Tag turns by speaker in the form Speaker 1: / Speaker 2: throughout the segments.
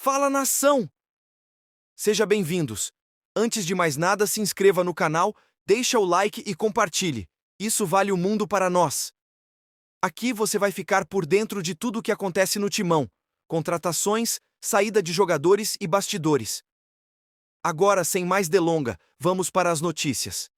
Speaker 1: Fala, nação! Seja bem-vindos. Antes de mais nada, se inscreva no canal, deixa o like e compartilhe. Isso vale o mundo para nós. Aqui você vai ficar por dentro de tudo o que acontece no Timão: contratações, saída de jogadores e bastidores. Agora, sem mais delonga, vamos para as notícias.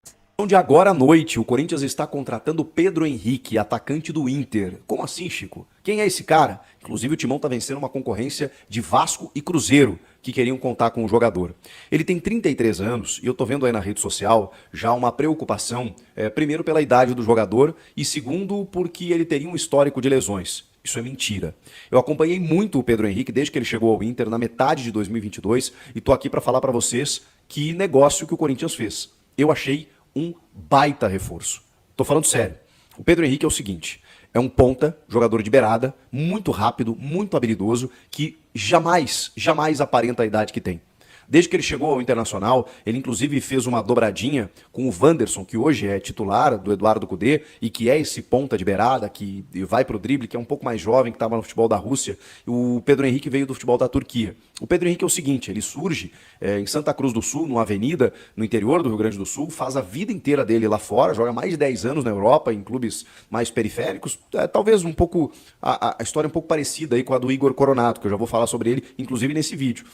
Speaker 2: De agora à noite, o Corinthians está contratando Pedro Henrique, atacante do Inter. Como assim, Chico? Quem é esse cara? Inclusive o Timão está vencendo uma concorrência de Vasco e Cruzeiro, que queriam contar com o jogador. Ele tem 33 anos e eu tô vendo aí na rede social já uma preocupação, primeiro pela idade do jogador e segundo porque ele teria um histórico de lesões. Isso é mentira. Eu acompanhei muito o Pedro Henrique desde que ele chegou ao Inter na metade de 2022 e tô aqui para falar para vocês que negócio que o Corinthians fez. Eu achei um baita reforço. Tô falando sério. O Pedro Henrique é o seguinte: é um ponta, jogador de beirada, muito rápido, muito habilidoso, que jamais aparenta a idade que tem. Desde que ele chegou ao Internacional, ele inclusive fez uma dobradinha com o Wanderson, que hoje é titular do Eduardo Cudê e que é esse ponta de beirada, que vai pro drible, que é um pouco mais jovem, que estava no futebol da Rússia. O Pedro Henrique veio do futebol da Turquia. O Pedro Henrique é o seguinte: ele surge em Santa Cruz do Sul, numa avenida no interior do Rio Grande do Sul, faz a vida inteira dele lá fora, joga mais de 10 anos na Europa, em clubes mais periféricos. Talvez um pouco a história um pouco parecida aí com a do Igor Coronato, que eu já vou falar sobre ele, inclusive nesse vídeo.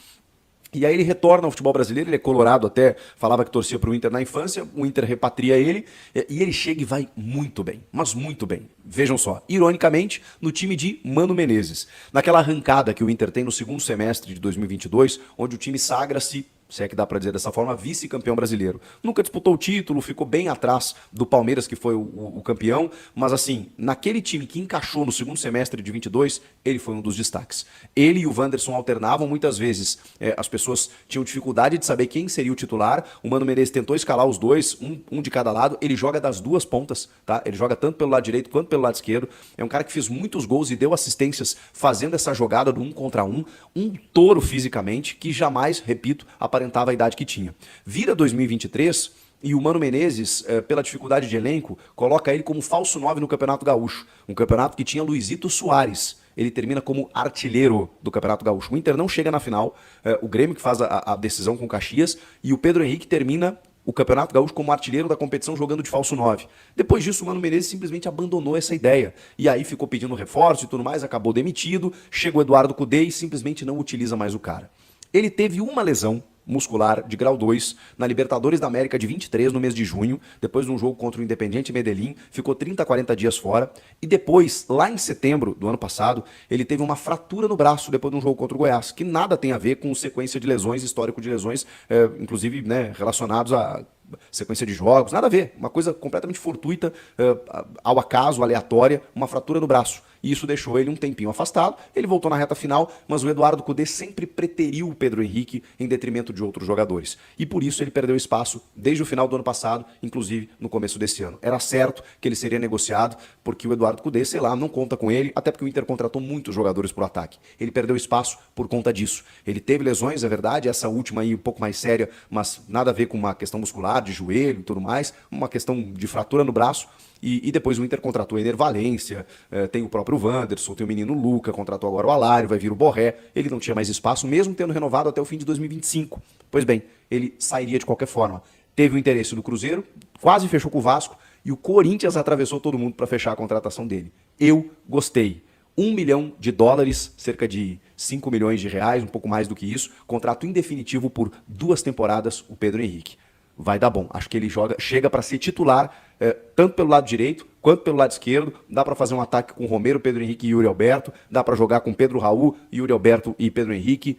Speaker 2: E aí ele retorna ao futebol brasileiro, ele é colorado até, falava que torcia para o Inter na infância, o Inter repatria ele, e ele chega e vai muito bem, mas muito bem. Vejam só, ironicamente, no time de Mano Menezes. Naquela arrancada que o Inter tem no segundo semestre de 2022, onde o time sagra-se, se é que dá para dizer dessa forma, vice-campeão brasileiro. Nunca disputou o título, ficou bem atrás do Palmeiras, que foi o campeão, mas assim, naquele time que encaixou no segundo semestre de 22, ele foi um dos destaques. Ele e o Wanderson alternavam muitas vezes. As pessoas tinham dificuldade de saber quem seria o titular. O Mano Menezes tentou escalar os dois, um de cada lado. Ele joga das duas pontas, tá? Ele joga tanto pelo lado direito quanto pelo lado esquerdo. É um cara que fez muitos gols e deu assistências fazendo essa jogada do 1 contra 1. Um touro fisicamente, que jamais, repito, aparentava a idade que tinha. Vira 2023 e o Mano Menezes, pela dificuldade de elenco, coloca ele como falso 9 no Campeonato Gaúcho. Um campeonato que tinha Luizito Soares. Ele termina como artilheiro do Campeonato Gaúcho. O Inter não chega na final, o Grêmio que faz a decisão com o Caxias, e o Pedro Henrique termina o Campeonato Gaúcho como artilheiro da competição jogando de falso 9. Depois disso, o Mano Menezes simplesmente abandonou essa ideia. E aí ficou pedindo reforço e tudo mais, acabou demitido, chega o Eduardo Cudê e simplesmente não utiliza mais o cara. Ele teve uma lesão muscular de grau 2 na Libertadores da América de 23 no mês de junho, depois de um jogo contra o Independiente Medellín, ficou 30 a 40 dias fora, e depois, lá em setembro do ano passado, ele teve uma fratura no braço depois de um jogo contra o Goiás, que nada tem a ver com sequência de lesões, histórico de lesões, inclusive relacionados a sequência de jogos, nada a ver, uma coisa completamente fortuita, ao acaso, aleatória, uma fratura no braço. E isso deixou ele um tempinho afastado, ele voltou na reta final, mas o Eduardo Cudê sempre preteriu o Pedro Henrique em detrimento de outros jogadores. E por isso ele perdeu espaço desde o final do ano passado, inclusive no começo desse ano. Era certo que ele seria negociado, porque o Eduardo Cudê, sei lá, não conta com ele, até porque o Inter contratou muitos jogadores pro ataque. Ele perdeu espaço por conta disso. Ele teve lesões, é verdade, essa última aí um pouco mais séria, mas nada a ver com uma questão muscular, de joelho e tudo mais, uma questão de fratura no braço. E depois o Inter contratou o Ener Valencia, tem o próprio Wanderson, tem o menino Luca, contratou agora o Alário, vai vir o Borré. Ele não tinha mais espaço, mesmo tendo renovado até o fim de 2025. Pois bem, ele sairia de qualquer forma. Teve o interesse do Cruzeiro, quase fechou com o Vasco, e o Corinthians atravessou todo mundo para fechar a contratação dele. Eu gostei. $1 milhão, cerca de 5 milhões de reais, um pouco mais do que isso, contrato indefinitivo por 2 temporadas, o Pedro Henrique. Vai dar bom. Acho que ele chega para ser titular, tanto pelo lado direito quanto pelo lado esquerdo. Dá para fazer um ataque com Romero, Pedro Henrique e Yuri Alberto. Dá para jogar com Pedro Raul, Yuri Alberto e Pedro Henrique.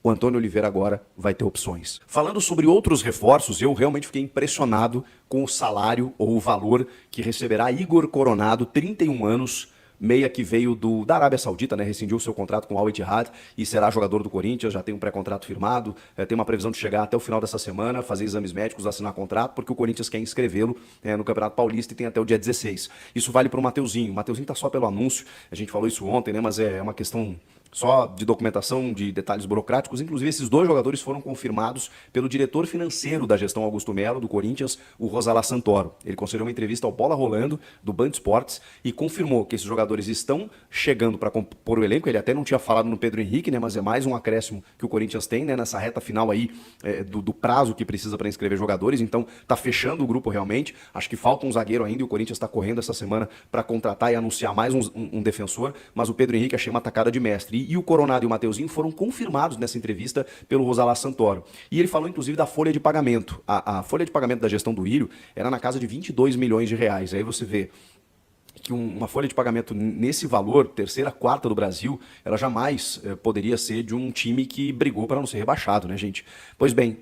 Speaker 2: O Antônio Oliveira agora vai ter opções. Falando sobre outros reforços, eu realmente fiquei impressionado com o salário ou o valor que receberá Igor Coronado, 31 anos, meia que veio da Arábia Saudita, né, rescindiu seu contrato com o Al Ittihad e será jogador do Corinthians, já tem um pré-contrato firmado, tem uma previsão de chegar até o final dessa semana, fazer exames médicos, assinar contrato, porque o Corinthians quer inscrevê-lo no Campeonato Paulista e tem até o dia 16. Isso vale para o Mateuzinho. O Mateuzinho tá só pelo anúncio, a gente falou isso ontem, né, mas é uma questão só de documentação, de detalhes burocráticos, inclusive esses dois jogadores foram confirmados pelo diretor financeiro da gestão Augusto Melo, do Corinthians, o Rosalá Santoro. Ele concedeu uma entrevista ao Bola Rolando, do Band Esportes, e confirmou que esses jogadores estão chegando para compor o elenco. Ele até não tinha falado no Pedro Henrique, né, mas é mais um acréscimo que o Corinthians tem, né, nessa reta final aí do prazo que precisa para inscrever jogadores. Então tá fechando o grupo realmente. Acho que falta um zagueiro ainda e o Corinthians está correndo essa semana para contratar e anunciar mais um defensor, mas o Pedro Henrique achei uma tacada de mestre. E o Coronado e o Mateuzinho foram confirmados nessa entrevista pelo Rosalá Santoro. E ele falou inclusive da folha de pagamento. A folha de pagamento da gestão do Írio era na casa de 22 milhões de reais. Aí você vê que uma folha de pagamento nesse valor, terceira, quarta do Brasil, ela jamais poderia ser de um time que brigou para não ser rebaixado, né, gente? Pois bem,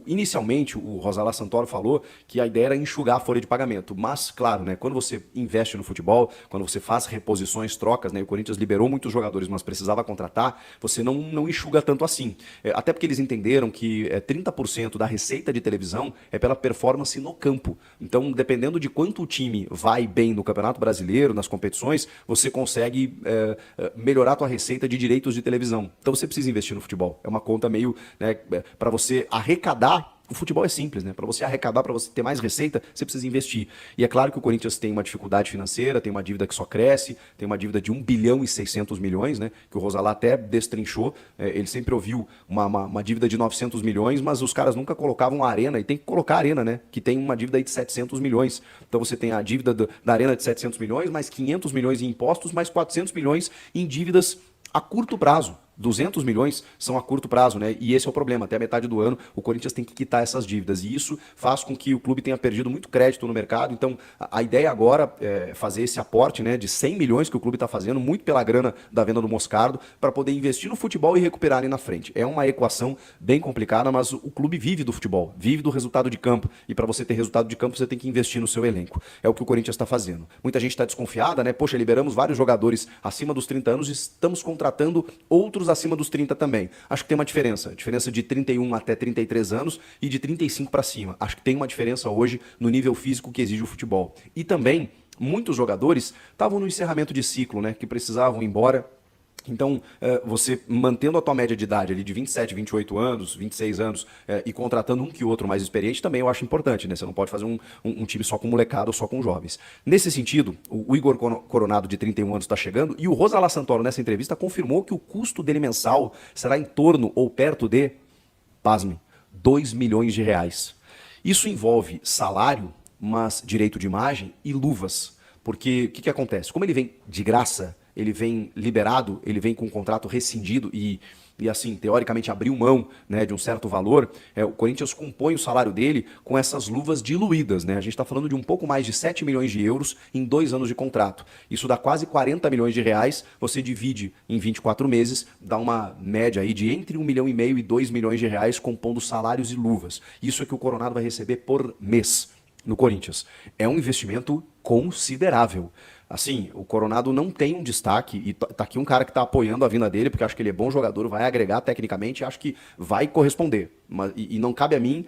Speaker 2: inicialmente o Rosalá Santoro falou que a ideia era enxugar a folha de pagamento, mas, claro, né, quando você investe no futebol, quando você faz reposições, trocas, né, o Corinthians liberou muitos jogadores, mas precisava contratar, você não enxuga tanto assim. Até porque eles entenderam que 30% da receita de televisão é pela performance no campo. Então, dependendo de quanto o time vai bem no Campeonato Brasileiro, nas competições, você consegue melhorar a tua receita de direitos de televisão. Então você precisa investir no futebol. É uma conta meio, né, para você arrecadar. O futebol é simples, né? Para você arrecadar, para você ter mais receita, você precisa investir. E é claro que o Corinthians tem uma dificuldade financeira, tem uma dívida que só cresce, tem uma dívida de 1 bilhão e 600 milhões, né? Que o Rosalá até destrinchou. Ele sempre ouviu uma dívida de 900 milhões, mas os caras nunca colocavam a Arena, e tem que colocar a Arena, né? Que tem uma dívida aí de 700 milhões. Então você tem a dívida da Arena de 700 milhões, mais 500 milhões em impostos, mais 400 milhões em dívidas a curto prazo. 200 milhões são a curto prazo, né? E esse é o problema. Até a metade do ano, o Corinthians tem que quitar essas dívidas. E isso faz com que o clube tenha perdido muito crédito no mercado. Então, a ideia agora é fazer esse aporte, né, de 100 milhões que o clube está fazendo, muito pela grana da venda do Moscardo, para poder investir no futebol e recuperar ali na frente. É uma equação bem complicada, mas o clube vive do futebol, vive do resultado de campo. E para você ter resultado de campo, você tem que investir no seu elenco. É o que o Corinthians está fazendo. Muita gente está desconfiada, né? Poxa, liberamos vários jogadores acima dos 30 anos e estamos contratando outros acima dos 30 também. Acho que tem uma diferença de 31 até 33 anos e de 35 para cima. Acho que tem uma diferença hoje no nível físico que exige o futebol. E também, muitos jogadores estavam no encerramento de ciclo, né, que precisavam ir embora. Então, você mantendo a tua média de idade ali de 27, 28 anos, 26 anos e contratando um que outro mais experiente também eu acho importante, né? Você não pode fazer um time só com molecada ou só com jovens. Nesse sentido, o Igor Coronado de 31 anos está chegando e o Rosalá Santoro nessa entrevista confirmou que o custo dele mensal será em torno ou perto de, pasme, 2 milhões de reais. Isso envolve salário, mas direito de imagem e luvas. Porque o que acontece? Como ele vem de graça, ele vem liberado, ele vem com um contrato rescindido e assim, teoricamente abriu mão, né, de um certo valor, o Corinthians compõe o salário dele com essas luvas diluídas, né? A gente está falando de um pouco mais de 7 milhões de euros em 2 anos de contrato. Isso dá quase 40 milhões de reais, você divide em 24 meses, dá uma média aí de entre 1,5 milhão e 2 milhões de reais compondo salários e luvas. Isso é que o Coronado vai receber por mês no Corinthians. É um investimento considerável. Assim, o Coronado não tem um destaque, e tá aqui um cara que tá apoiando a vinda dele, porque acho que ele é bom jogador, vai agregar tecnicamente, acho que vai corresponder. E não cabe a mim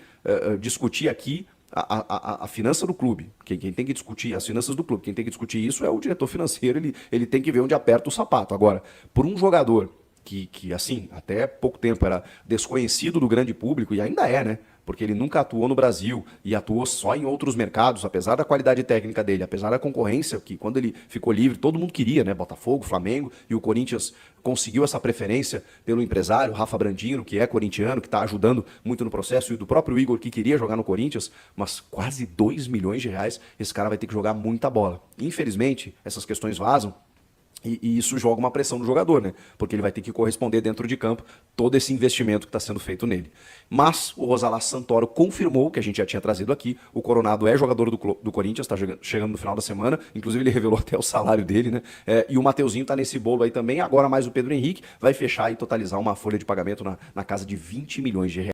Speaker 2: discutir aqui a finança do clube. Quem tem que discutir as finanças do clube, quem tem que discutir isso é o diretor financeiro, ele tem que ver onde aperta o sapato. Agora, por um jogador que assim, até pouco tempo era desconhecido do grande público, e ainda é, né? Porque ele nunca atuou no Brasil e atuou só em outros mercados, apesar da qualidade técnica dele, apesar da concorrência, que quando ele ficou livre, todo mundo queria, né? Botafogo, Flamengo, e o Corinthians conseguiu essa preferência pelo empresário, Rafa Brandino, que é corintiano, que está ajudando muito no processo, e do próprio Igor, que queria jogar no Corinthians, mas quase 2 milhões de reais, esse cara vai ter que jogar muita bola. Infelizmente, essas questões vazam, e isso joga uma pressão no jogador, né? Porque ele vai ter que corresponder dentro de campo todo esse investimento que está sendo feito nele. Mas o Rosalá Santoro confirmou, que a gente já tinha trazido aqui, o Coronado é jogador do Corinthians, está chegando no final da semana, inclusive ele revelou até o salário dele, né? E o Mateuzinho está nesse bolo aí também, agora mais o Pedro Henrique, vai fechar e totalizar uma folha de pagamento na casa de 20 milhões de reais.